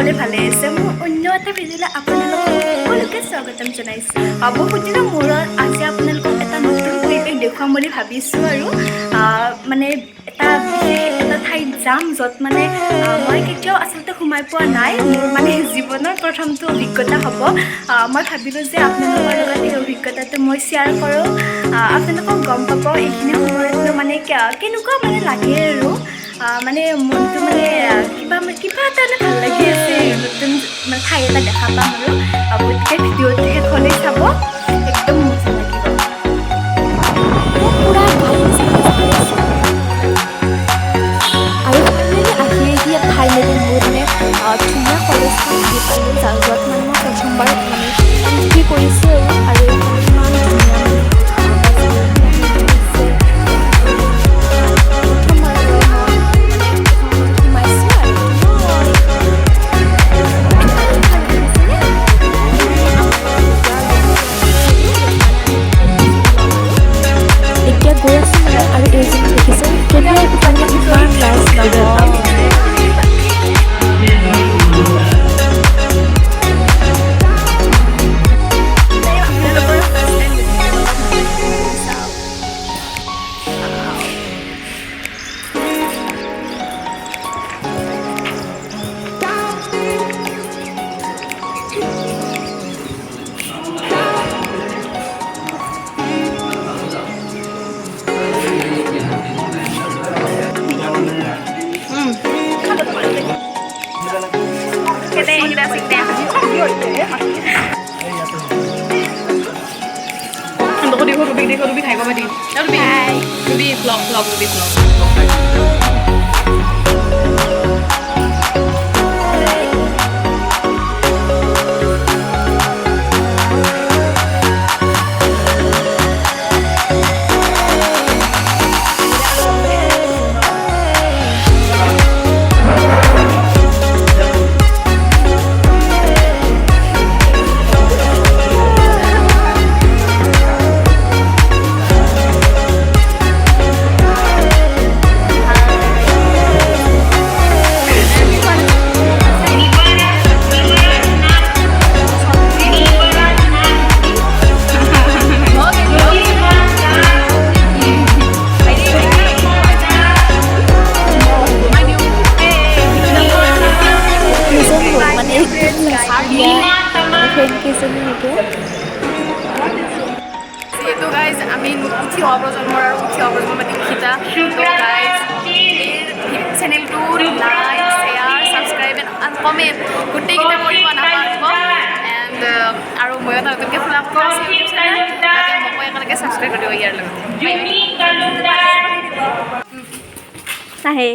সকলোৱে ভালে আছে। মোৰ অন্য এটা ভিডিঅ'লৈ আপোনালোকক সকলোকে স্বাগতম জনাইছোঁ। বহুত দিনৰ মূৰত আজি আপোনালোকক এটা নতুন পৰিৱেশ দেখুৱাম বুলি ভাবিছোঁ আৰু মানে এটা বিশেষ এটা ঠাইত যাম য'ত মানে মই কেতিয়াও আচলতে সোমাই পোৱা নাই। মোৰ মানে জীৱনৰ প্ৰথমটো অভিজ্ঞতা হ'ব। মই ভাবিলোঁ যে আপোনালোকৰ লগত এই অভিজ্ঞতাটো মই শ্বেয়াৰ কৰোঁ। আপোনালোকক গম পাব এইখিনি সময়তনো মানে কেনেকুৱা মানে লাগে আৰু মানে মনটো মানে কিবা এটা ভাল লাগি আছে। নতুন মানে ঠাই এটা দেখা পাম আৰু গতিকে ভিডিঅ'টো শেষলৈ চাব, একদম মজা লাগিব। পুৰা আৰু ফাইনেলি আহি ফাইনেলি মোৰ মানে ধুনীয়া কলেজখন আহি পালোঁ, য'ত মানে মই প্ৰথমবাৰ মানে এণ্ট্ৰি কৰিছোঁ আৰু ইমান ধুনীয়া Ruby thầy qua bên đi. Ruby vlog Ruby vlog. So guys, আমি উঠি অপ্ৰজন্মৰ আৰু উঠি অপ্ৰজন্মৰ দীক্ষিতা। তো গাইজ এই চেনেলটো like, share, subscribe and comment গোটেইকেইটা কৰিব নাপাহৰিব। এণ্ড আৰু মই এটা নতুনকৈ খোলা আছে ইউটিউব চেনেল, তাতে মই একেলগে ছাবস্ক্ৰাইব কৰিব ইয়াৰ লগতে। নাহে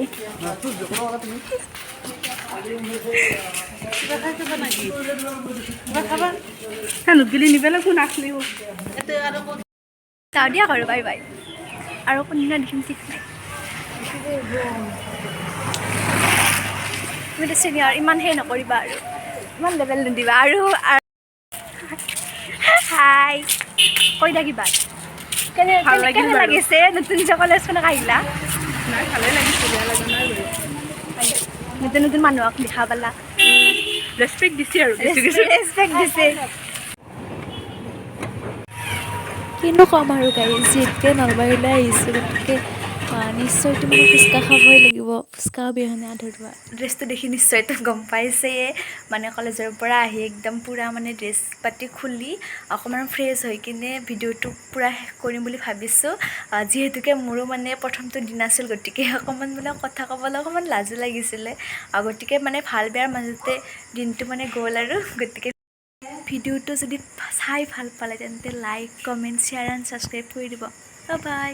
চাওঁ দিয়া কৰোঁ, বাই বাই। আৰু কোনদিনা দেখিম ঠিক নাই। তুমিতো চিনিয়ৰ, ইমান সেই নকৰিবা আৰু ইমান লেভেল নিদিবা আৰু হাই কৈ থাকিবা। কেনে লাগিছে নতুন যে কলেজখনক আহিলা? ভালেই লাগিছে, বেয়া লগা নাই বাৰু। নতুন নতুন মানুহক দেখা পালা, ৰেচপেক্ট দিছে আৰু ৰেচপেক্ট দিছে। কিনো ক'ম আৰু গাড়ী যিহেতুকে নলবাৰীলৈ আহিছোঁ, গতিকে নিশ্চয়তো মানে ফুচকা খাবই লাগিব। ফুচকা অবিহনে আধৰুৱা। ড্ৰেছটো দেখি নিশ্চয়তো গম পাইছেয়ে, মানে কলেজৰ পৰা আহি একদম পূৰা মানে ড্ৰেছ পাতি খুলি অকণমান ফ্ৰেছ হৈ কিনে ভিডিঅ'টো পূৰা শেষ কৰিম বুলি ভাবিছোঁ। যিহেতুকে মোৰো মানে প্ৰথমটো দিন আছিল, গতিকে অকণমান মানে কথা ক'বলৈ অকণমান লাজো লাগিছিলে। গতিকে মানে ভাল বেয়াৰ মাজতে দিনটো মানে গ'ল আৰু। গতিকে ভিডিঅ'টো যদি চাই ভাল পালে তেন্তে like, comment, share and subscribe কৰি দিব। Bye bye.